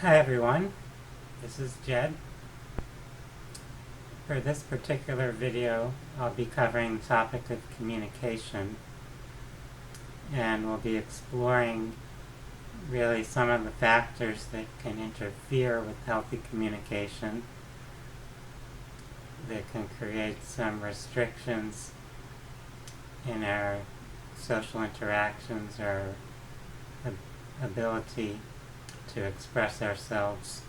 Hi everyone, this is Jed. For this particular video, I'll be covering the topic of communication, and we'll be exploring really some of the factors that can interfere with healthy communication, that can create some restrictions in our social interactions, our ability to express ourselves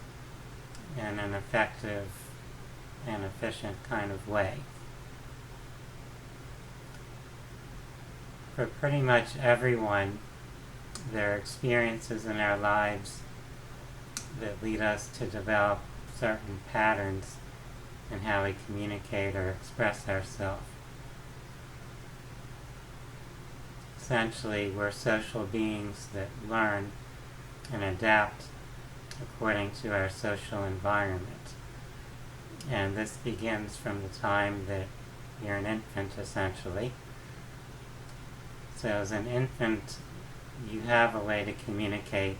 in an effective and efficient kind of way. For pretty much everyone, there are experiences in our lives that lead us to develop certain patterns in how we communicate or express ourselves. Essentially, we're social beings that learn and adapt according to our social environment. And this begins from the time that you're an infant, essentially. So as an infant, you have a way to communicate,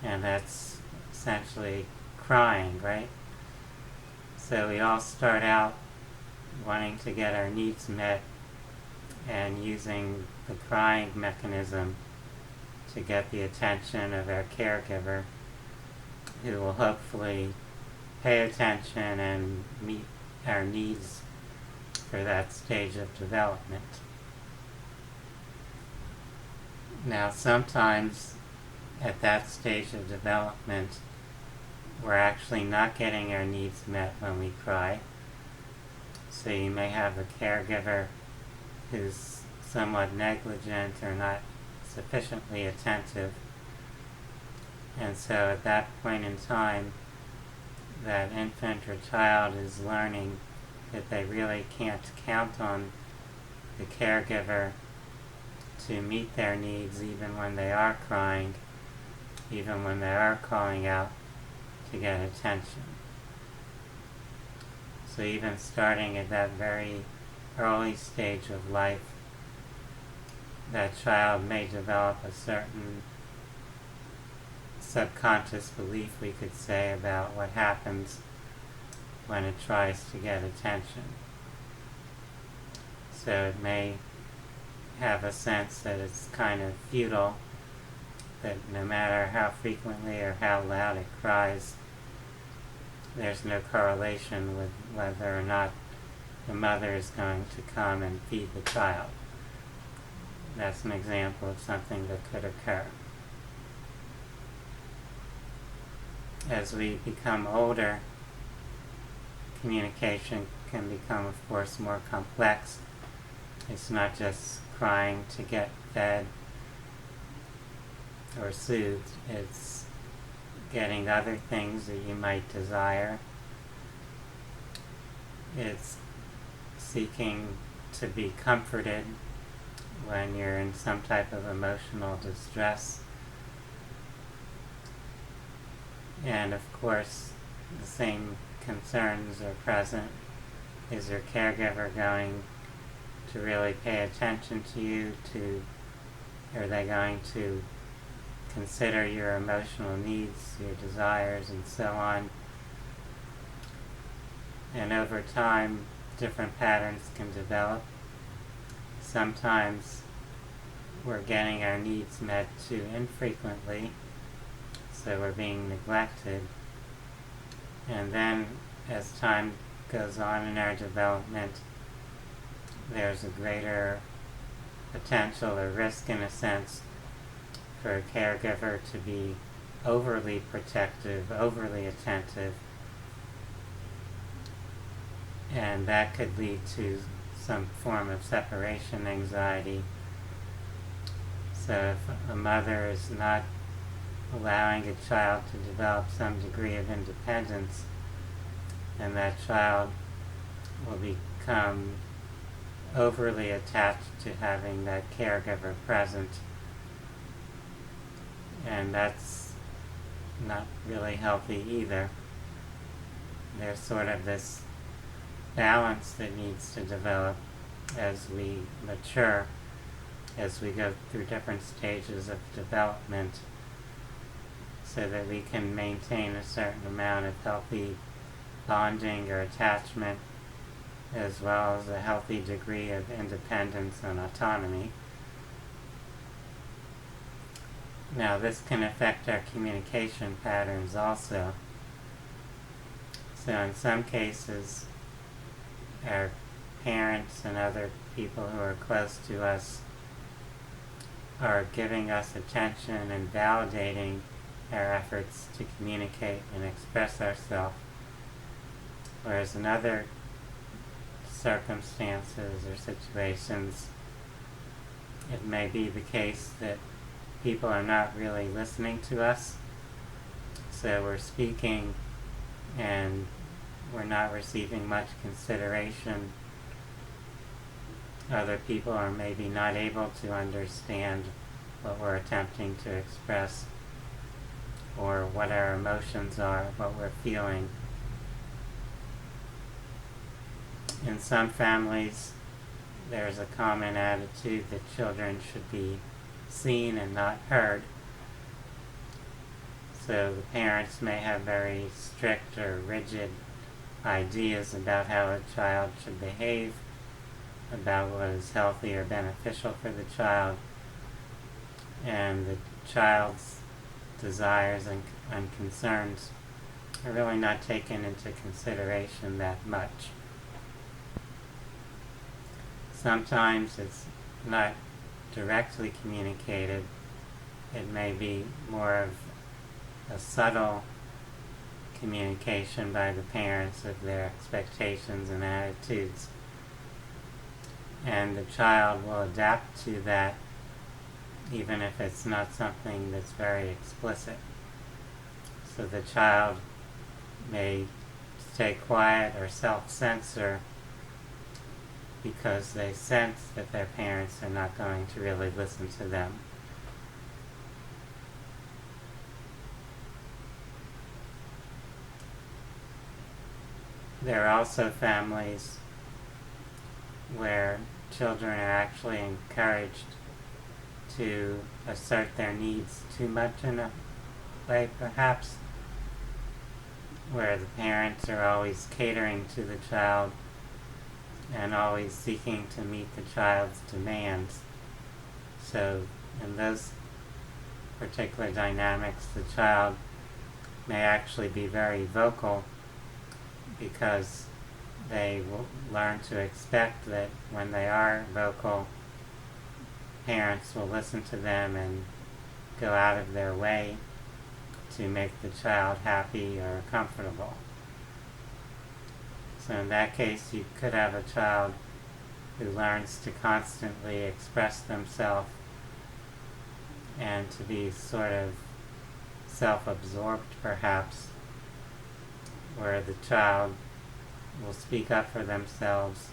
and that's essentially crying, right? So we all start out wanting to get our needs met and using the crying mechanism to get the attention of our caregiver, who will hopefully pay attention and meet our needs for that stage of development. Now, sometimes at that stage of development, we're actually not getting our needs met when we cry. So you may have a caregiver who's somewhat negligent or not sufficiently attentive. And so at that point in time, that infant or child is learning that they really can't count on the caregiver to meet their needs even when they are crying, even when they are calling out to get attention. So even starting at that very early stage of life, that child may develop a certain subconscious belief, we could say, about what happens when it tries to get attention. So it may have a sense that it's kind of futile, that no matter how frequently or how loud it cries, there's no correlation with whether or not the mother is going to come and feed the child. That's an example of something that could occur. As we become older, communication can become, of course, more complex. It's not just crying to get fed or soothed. It's getting other things that you might desire. It's seeking to be comforted when you're in some type of emotional distress. And of course, the same concerns are present. Is your caregiver going to really pay attention to you? Are they going to consider your emotional needs, your desires, and so on? And over time, different patterns can develop. Sometimes we're getting our needs met too infrequently, so we're being neglected. And then, as time goes on in our development, there's a greater potential or risk, in a sense, for a caregiver to be overly protective, overly attentive, and that could lead to some form of separation anxiety. So if a mother is not allowing a child to develop some degree of independence, then that child will become overly attached to having that caregiver present, and that's not really healthy either. There's sort of this balance that needs to develop as we mature, as we go through different stages of development, so that we can maintain a certain amount of healthy bonding or attachment, as well as a healthy degree of independence and autonomy. Now, this can affect our communication patterns also. So in some cases, our parents and other people who are close to us are giving us attention and validating our efforts to communicate and express ourselves, whereas in other circumstances or situations, it may be the case that people are not really listening to us, so we're speaking and we're not receiving much consideration. Other people are maybe not able to understand what we're attempting to express, or what our emotions are, what we're feeling. In some families, there's a common attitude that children should be seen and not heard. So the parents may have very strict or rigid ideas about how a child should behave, about what is healthy or beneficial for the child, and the child's desires and concerns are really not taken into consideration that much. Sometimes it's not directly communicated. It may be more of a subtle communication by the parents of their expectations and attitudes. And the child will adapt to that even if it's not something that's very explicit. So the child may stay quiet or self-censor because they sense that their parents are not going to really listen to them. There are also families where children are actually encouraged to assert their needs too much in a way, perhaps, where the parents are always catering to the child and always seeking to meet the child's demands. So in those particular dynamics, the child may actually be very vocal because they will learn to expect that when they are vocal, parents will listen to them and go out of their way to make the child happy or comfortable. So in that case, you could have a child who learns to constantly express themselves and to be sort of self-absorbed, perhaps, where the child will speak up for themselves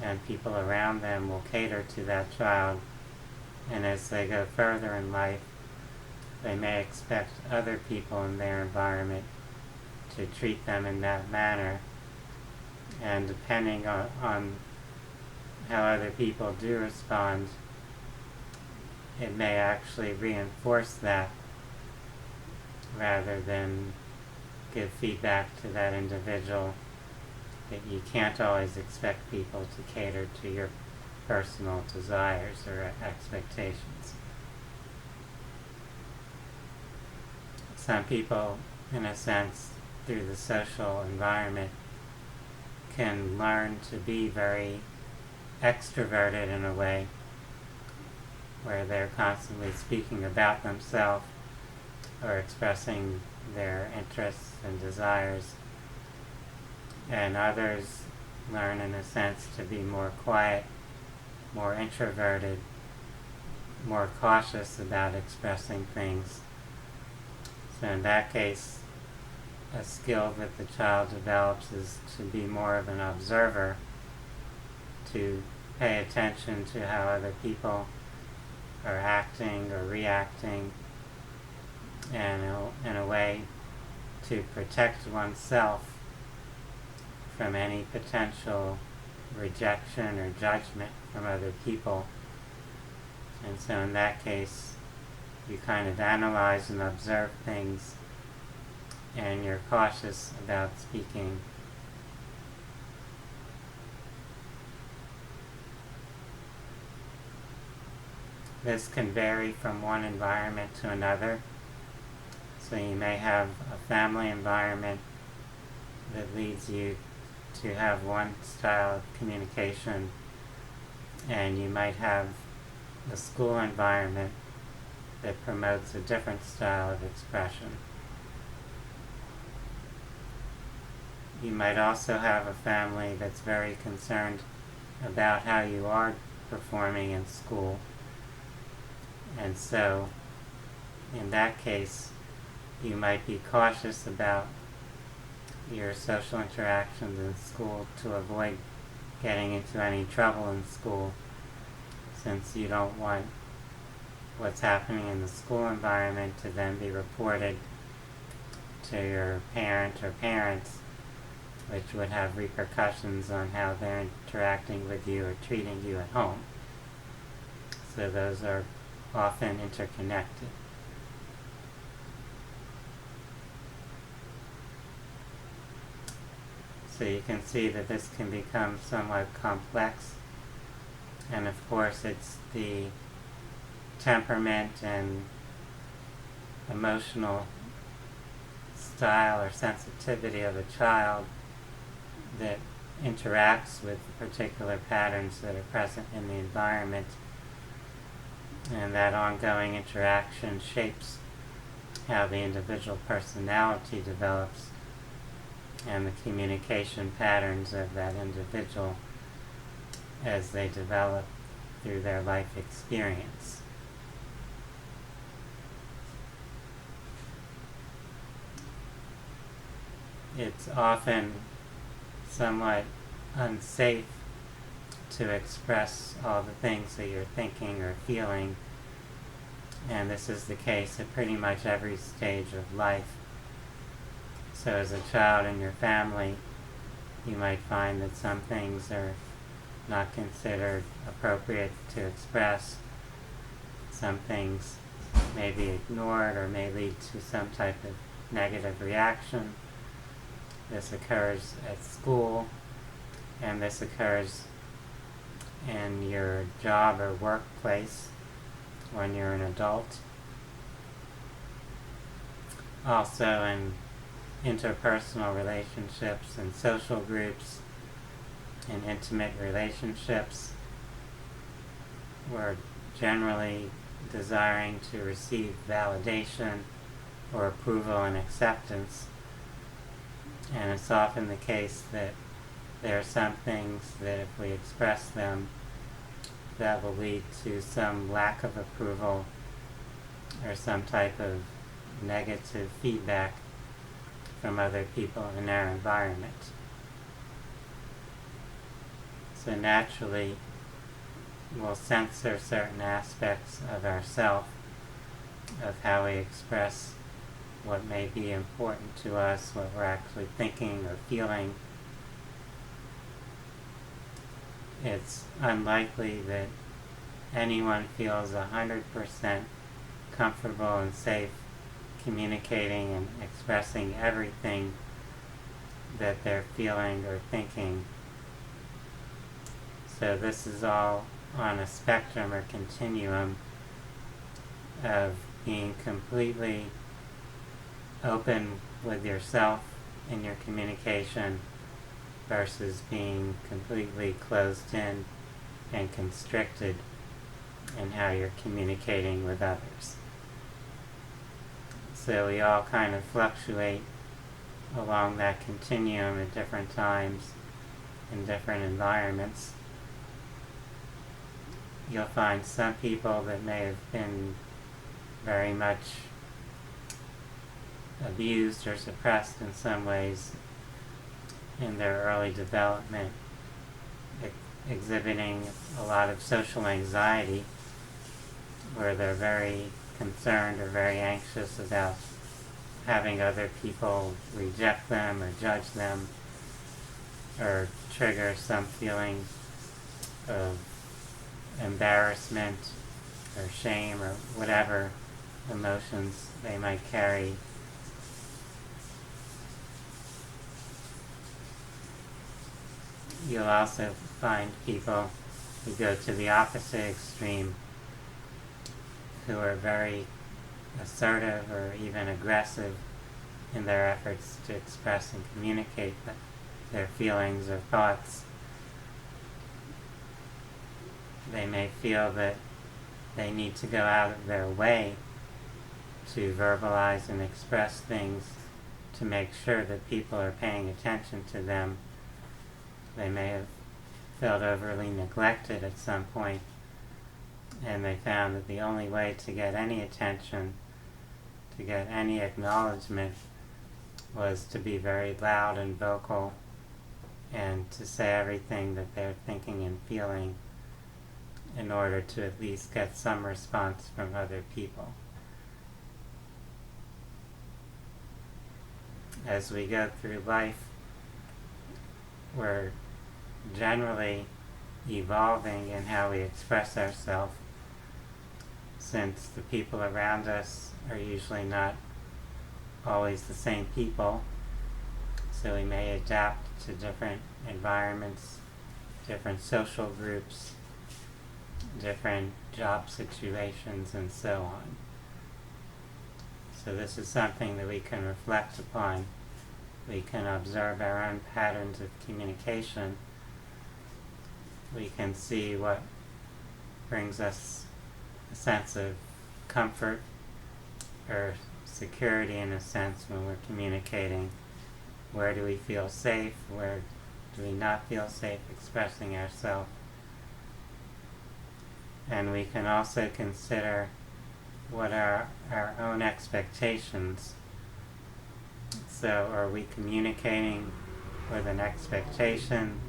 and people around them will cater to that child, and as they go further in life, they may expect other people in their environment to treat them in that manner, and depending on how other people do respond, it may actually reinforce that rather than give feedback to that individual that you can't always expect people to cater to your personal desires or expectations. Some people, in a sense, through the social environment, can learn to be very extroverted in a way, where they're constantly speaking about themselves or expressing their interests and desires, and others learn, in a sense, to be more quiet, more introverted, more cautious about expressing things. So in that case, a skill that the child develops is to be more of an observer, to pay attention to how other people are acting or reacting, and in a way to protect oneself from any potential rejection or judgment from other people. And so in that case, you kind of analyze and observe things, and you're cautious about speaking. This can vary from one environment to another. So you may have a family environment that leads you to have one style of communication, and you might have a school environment that promotes a different style of expression. You might also have a family that's very concerned about how you are performing in school, and so in that case you might be cautious about your social interactions in school to avoid getting into any trouble in school, since you don't want what's happening in the school environment to then be reported to your parent or parents, which would have repercussions on how they're interacting with you or treating you at home. So those are often interconnected. So you can see that this can become somewhat complex, and of course it's the temperament and emotional style or sensitivity of a child that interacts with the particular patterns that are present in the environment, and that ongoing interaction shapes how the individual personality develops and the communication patterns of that individual as they develop through their life experience. It's often somewhat unsafe to express all the things that you're thinking or feeling, and this is the case at pretty much every stage of life. So as a child in your family, you might find that some things are not considered appropriate to express. Some things may be ignored or may lead to some type of negative reaction. This occurs at school, and this occurs in your job or workplace when you're an adult. Also in interpersonal relationships and social groups and intimate relationships, we're generally desiring to receive validation or approval and acceptance, and it's often the case that there are some things that if we express them, that will lead to some lack of approval or some type of negative feedback from other people in our environment. So naturally, we'll censor certain aspects of ourselves, of how we express what may be important to us, what we're actually thinking or feeling. It's unlikely that anyone feels 100% comfortable and safe communicating and expressing everything that they're feeling or thinking. So this is all on a spectrum or continuum of being completely open with yourself in your communication versus being completely closed in and constricted in how you're communicating with others. So we all kind of fluctuate along that continuum at different times in different environments. You'll find some people that may have been very much abused or suppressed in some ways in their early development, exhibiting a lot of social anxiety, where they're very concerned or very anxious about having other people reject them or judge them or trigger some feeling of embarrassment or shame or whatever emotions they might carry. You'll also find people who go to the opposite extreme, who are very assertive or even aggressive in their efforts to express and communicate their feelings or thoughts. They may feel that they need to go out of their way to verbalize and express things to make sure that people are paying attention to them. They may have felt overly neglected at some point, and they found that the only way to get any attention, to get any acknowledgement, was to be very loud and vocal and to say everything that they're thinking and feeling in order to at least get some response from other people. As we go through life, we're generally evolving in how we express ourselves, since the people around us are usually not always the same people, so we may adapt to different environments, different social groups, different job situations, and so on. So this is something that we can reflect upon. We can observe our own patterns of communication. We can see what brings us a sense of comfort or security, in a sense, when we're communicating. Where do we feel safe? Where do we not feel safe expressing ourselves? And we can also consider what are our own expectations. So are we communicating with an expectation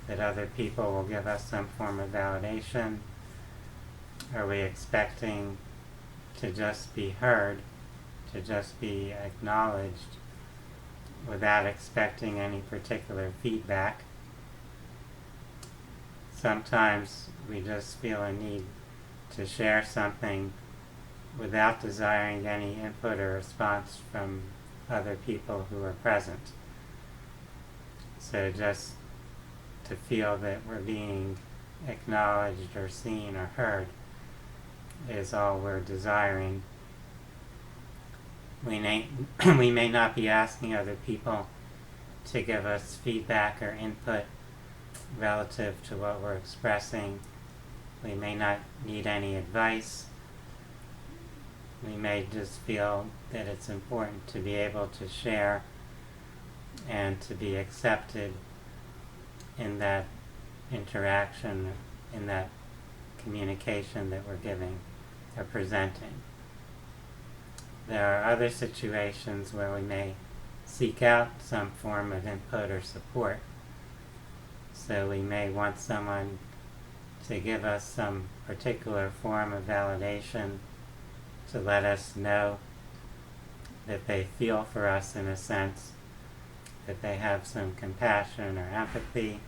that other people will give us some form of validation? Are we expecting to just be heard, to just be acknowledged, without expecting any particular feedback? Sometimes we just feel a need to share something without desiring any input or response from other people who are present. So just to feel that we're being acknowledged or seen or heard is all we're desiring. We may not be asking other people to give us feedback or input relative to what we're expressing. We may not need any advice. We may just feel that it's important to be able to share and to be accepted in that interaction, in that communication that we're giving or presenting. There are other situations where we may seek out some form of input or support. So we may want someone to give us some particular form of validation, to let us know that they feel for us in a sense, that they have some compassion or empathy,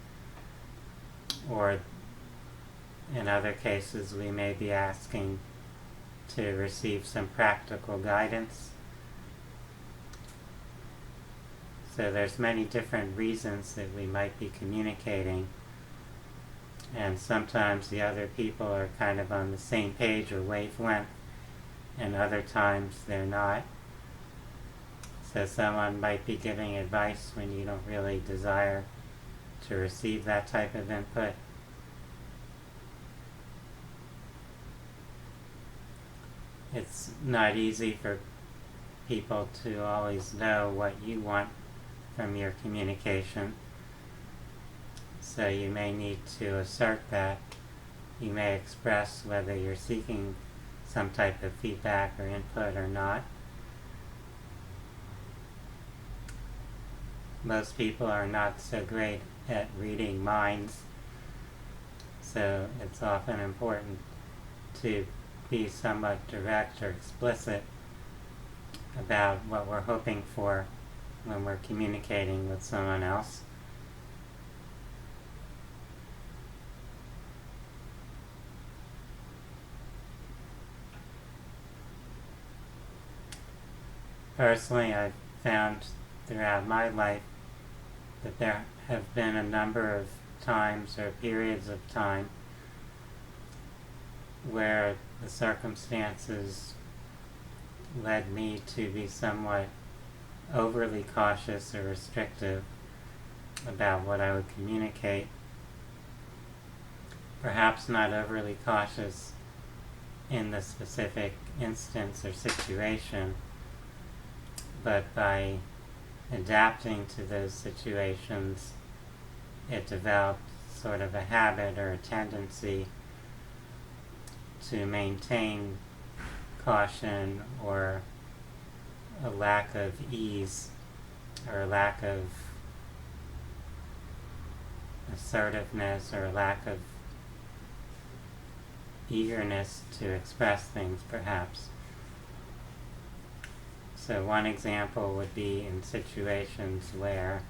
or in other cases we may be asking to receive some practical guidance. So there's many different reasons that we might be communicating, and sometimes the other people are kind of on the same page or wavelength, and other times they're not. So someone might be giving advice when you don't really desire to receive that type of input. It's not easy for people to always know what you want from your communication. So you may need to assert that. You may express whether you're seeking some type of feedback or input or not. Most people are not so great at reading minds, so it's often important to be somewhat direct or explicit about what we're hoping for when we're communicating with someone else. personally, I've found throughout my life that there have been a number of times or periods of time where the circumstances led me to be somewhat overly cautious or restrictive about what I would communicate. Perhaps not overly cautious in the specific instance or situation, but by adapting to those situations, it developed sort of a habit or a tendency to maintain caution or a lack of ease or a lack of assertiveness or a lack of eagerness to express things, perhaps. So one example would be in situations where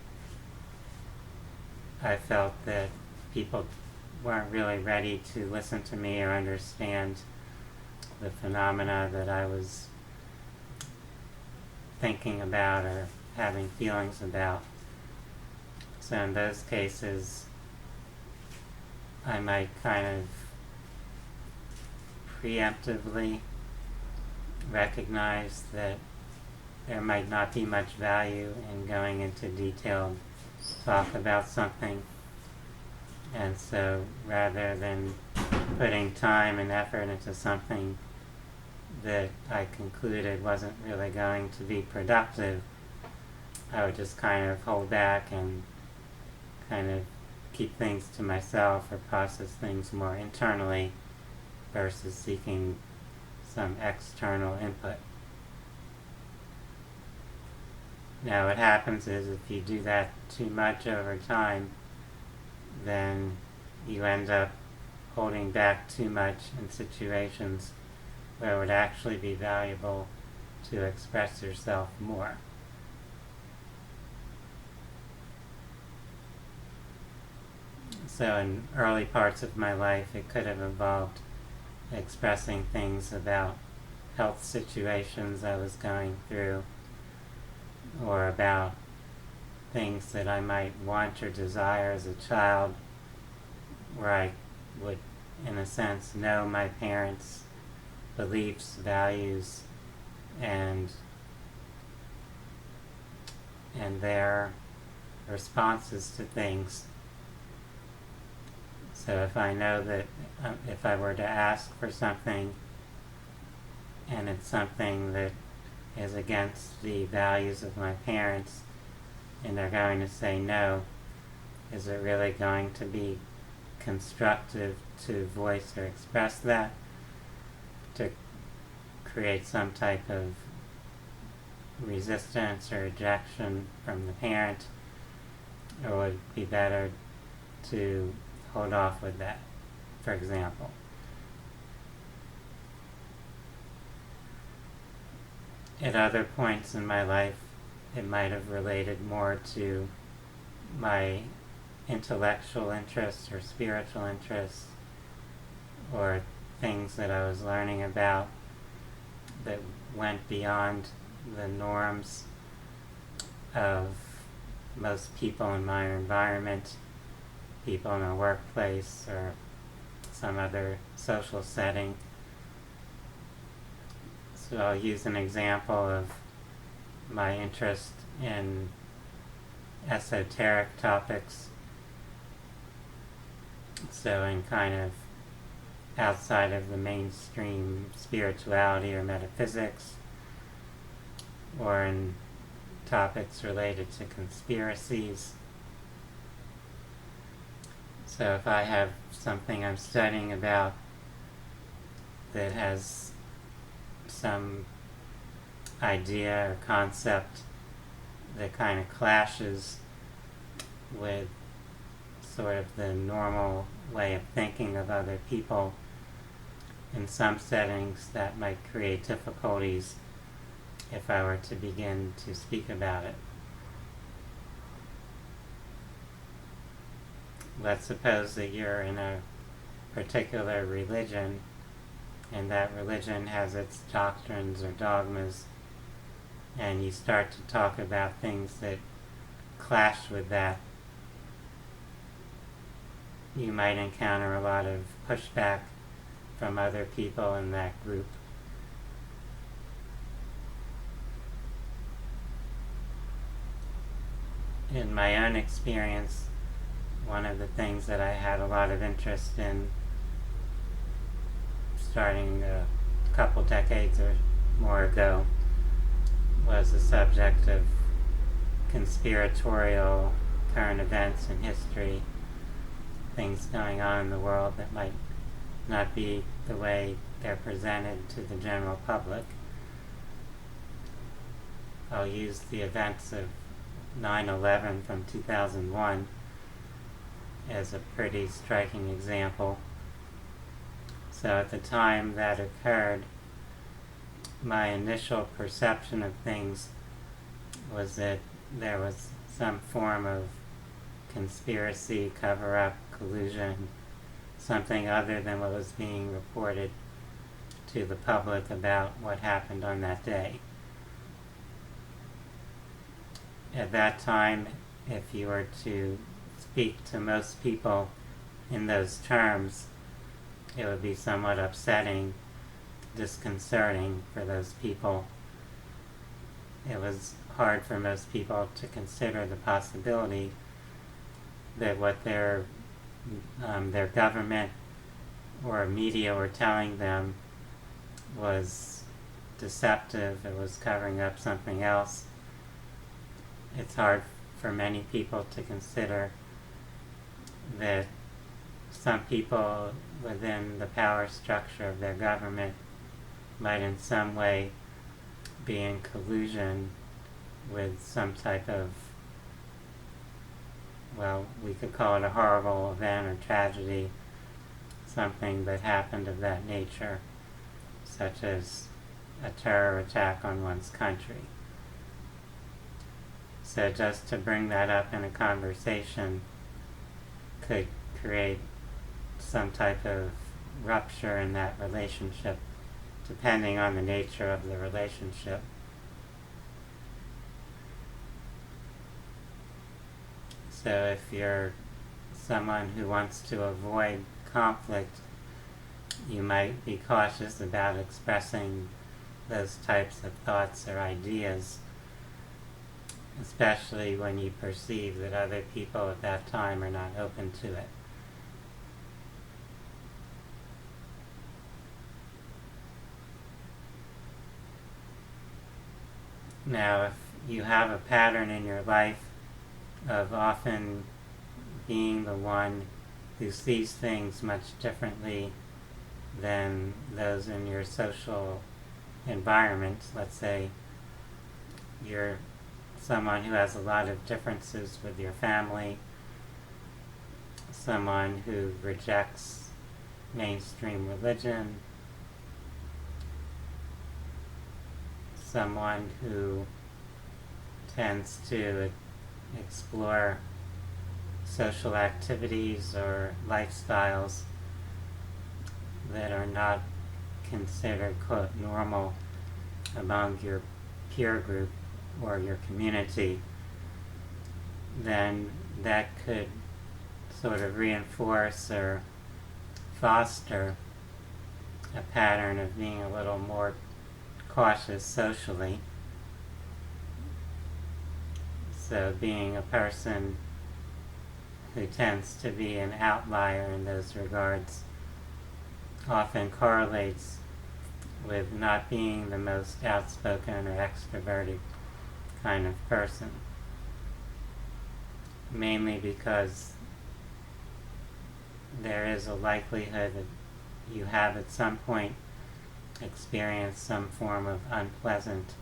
I felt that people weren't really ready to listen to me or understand the phenomena that I was thinking about or having feelings about. So in those cases, I might kind of preemptively recognize that there might not be much value in going into detailed talk about something. And so rather than putting time and effort into something that I concluded wasn't really going to be productive, I would just kind of hold back and kind of keep things to myself or process things more internally versus seeking some external input. Now what happens is if you do that too much over time, then you end up holding back too much in situations where it would actually be valuable to express yourself more. So in early parts of my life, it could have involved expressing things about health situations I was going through, or about things that I might want or desire as a child, where I would, in a sense, know my parents' beliefs, values, and their responses to things. So if I know that if I were to ask for something and it's something that is against the values of my parents and they're going to say no, is it really going to be constructive to voice or express that, to create some type of resistance or rejection from the parent, or would it be better to hold off with that, for example? At other points in my life, it might have related more to my intellectual interests or spiritual interests, or things that I was learning about that went beyond the norms of most people in my environment, people in a workplace or some other social setting. So I'll use an example of my interest in esoteric topics. So in kind of outside of the mainstream spirituality or metaphysics, or in topics related to conspiracies. So if I have something I'm studying about that has some idea or concept that kind of clashes with sort of the normal way of thinking of other people, in some settings that might create difficulties if I were to begin to speak about it. Let's suppose that you're in a particular religion, and that religion has its doctrines or dogmas and you start to talk about things that clash with that, you might encounter a lot of pushback from other people in that group. In my own experience, one of the things that I had a lot of interest in starting a couple decades or more ago was the subject of conspiratorial current events in history, things going on in the world that might not be the way they're presented to the general public. I'll use the events of 9/11 from 2001 as a pretty striking example. So at the time that occurred, my initial perception of things was that there was some form of conspiracy, cover-up, collusion, something other than what was being reported to the public about what happened on that day. At that time, if you were to speak to most people in those terms, it would be somewhat upsetting, disconcerting for those people. It was hard for most people to consider the possibility that what their government or media were telling them was deceptive, it was covering up something else. It's hard for many people to consider that some people within the power structure of their government might in some way be in collusion with some type of, well, we could call it a horrible event or tragedy, something that happened of that nature, such as a terror attack on one's country. So just to bring that up in a conversation could create some type of rupture in that relationship, depending on the nature of the relationship. So if you're someone who wants to avoid conflict, you might be cautious about expressing those types of thoughts or ideas, especially when you perceive that other people at that time are not open to it. Now, if you have a pattern in your life of often being the one who sees things much differently than those in your social environment, let's say you're someone who has a lot of differences with your family, someone who rejects mainstream religion, someone who tends to explore social activities or lifestyles that are not considered, quote, normal among your peer group or your community, then that could sort of reinforce or foster a pattern of being a little more cautious socially. So being a person who tends to be an outlier in those regards often correlates with not being the most outspoken or extroverted kind of person, mainly because there is a likelihood that you have at some point experienced some form of unpleasant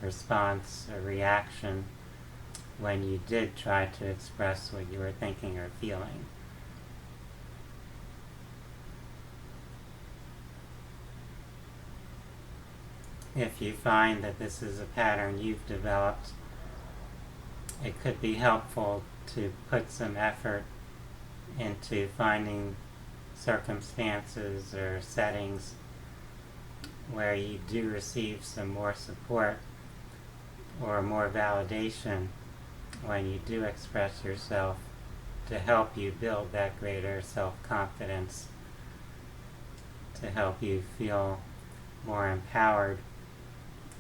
response or reaction when you did try to express what you were thinking or feeling. If you find that this is a pattern you've developed, it could be helpful to put some effort into finding circumstances or settings where you do receive some more support or more validation when you do express yourself to help you build that greater self-confidence, to help you feel more empowered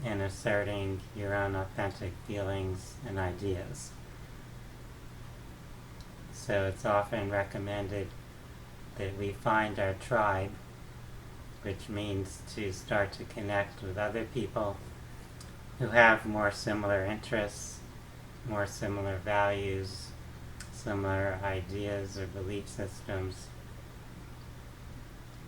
in asserting your own authentic feelings and ideas. So it's often recommended that we find our tribe, which means to start to connect with other people who have more similar interests, more similar values, similar ideas or belief systems.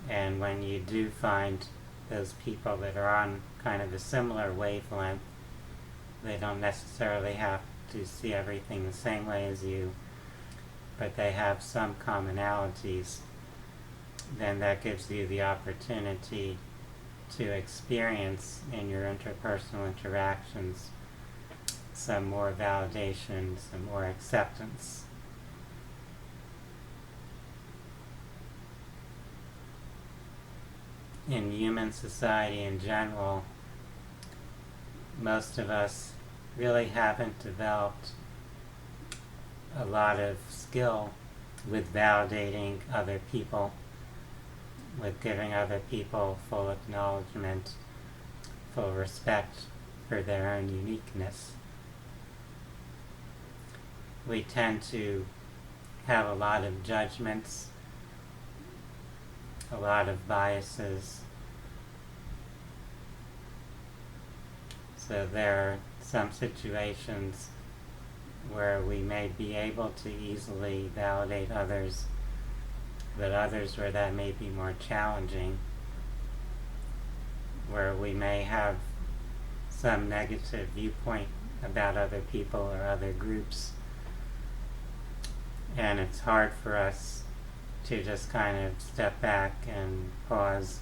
And when you do find those people that are on kind of a similar wavelength, they don't necessarily have to see everything the same way as you, but they have some commonalities, then that gives you the opportunity to experience in your interpersonal interactions some more validation, some more acceptance. In human society in general, most of us really haven't developed a lot of skill with validating other people, with giving other people full acknowledgement, full respect for their own uniqueness. We tend to have a lot of judgments, a lot of biases. So there are some situations where we may be able to easily validate others, but others where that may be more challenging, where we may have some negative viewpoint about other people or other groups, and it's hard for us to just kind of step back and pause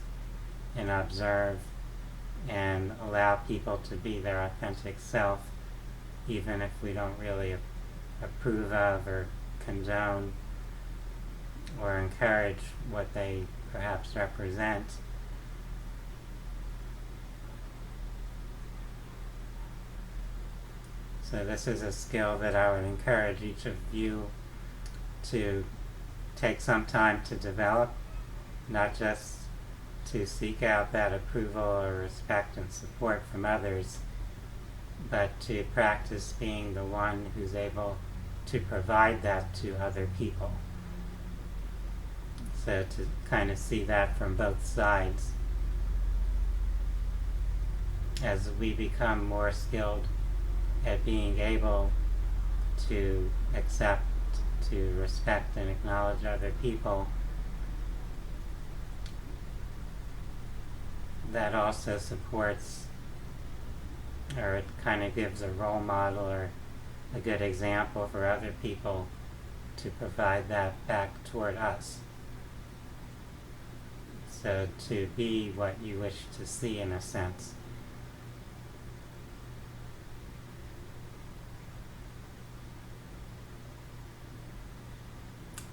and observe and allow people to be their authentic self, even if we don't really approve of or condone or encourage what they perhaps represent. So this is a skill that I would encourage each of you to take some time to develop, not just to seek out that approval or respect and support from others, but to practice being the one who's able to provide that to other people. So to kind of see that from both sides. As we become more skilled at being able to accept, to respect and acknowledge other people, that also supports, or it kind of gives a role model or a good example for other people to provide that back toward us. So to be what you wish to see, in a sense.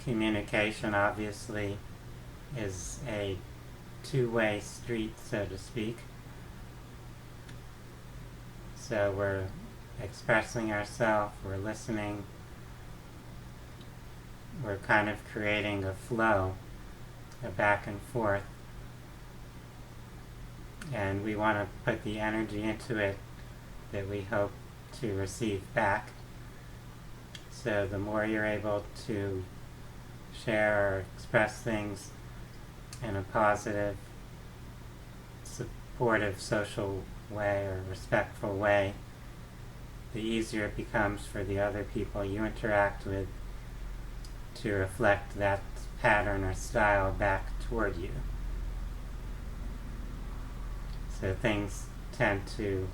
Communication obviously is a two-way street, so to speak. So we're expressing ourselves, we're listening, we're kind of creating a flow, a back and forth, and we want to put the energy into it that we hope to receive back. So the more you're able to share or express things in a positive, supportive, social way or respectful way, the easier it becomes for the other people you interact with to reflect that pattern or style back toward you. So things tend to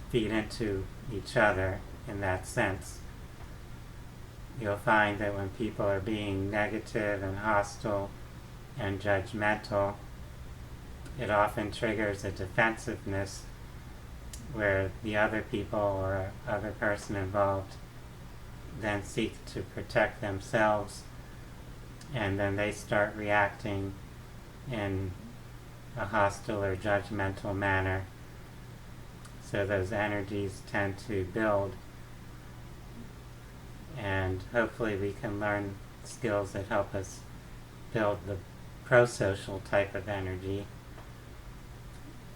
feed into each other in that sense. You'll find that when people are being negative and hostile and judgmental, it often triggers a defensiveness where the other people or other person involved then seek to protect themselves, and then they start reacting in a hostile or judgmental manner. so those energies tend to build, and hopefully we can learn skills that help us build the pro-social type of energy,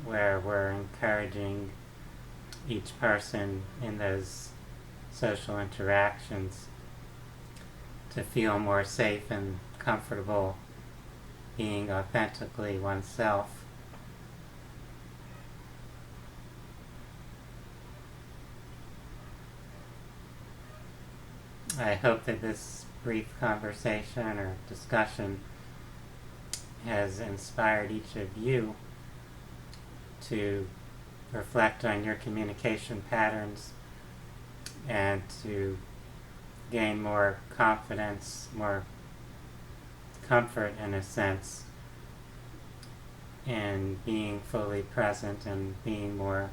where we're encouraging each person in those social interactions to feel more safe and comfortable being authentically oneself. I hope that this brief conversation or discussion has inspired each of you to reflect on your communication patterns and to gain more confidence, more comfort in a sense, in being fully present and being more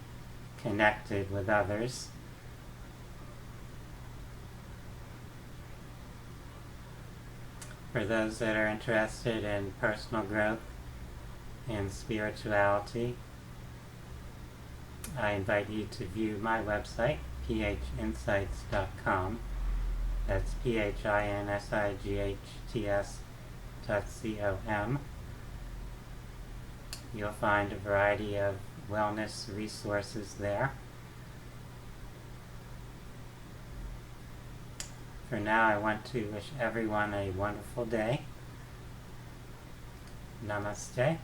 connected with others. For those that are interested in personal growth and spirituality, I invite you to view my website, phinsights.com. That's phinsights.com. You'll find a variety of wellness resources there. For now, I want to wish everyone a wonderful day. Namaste.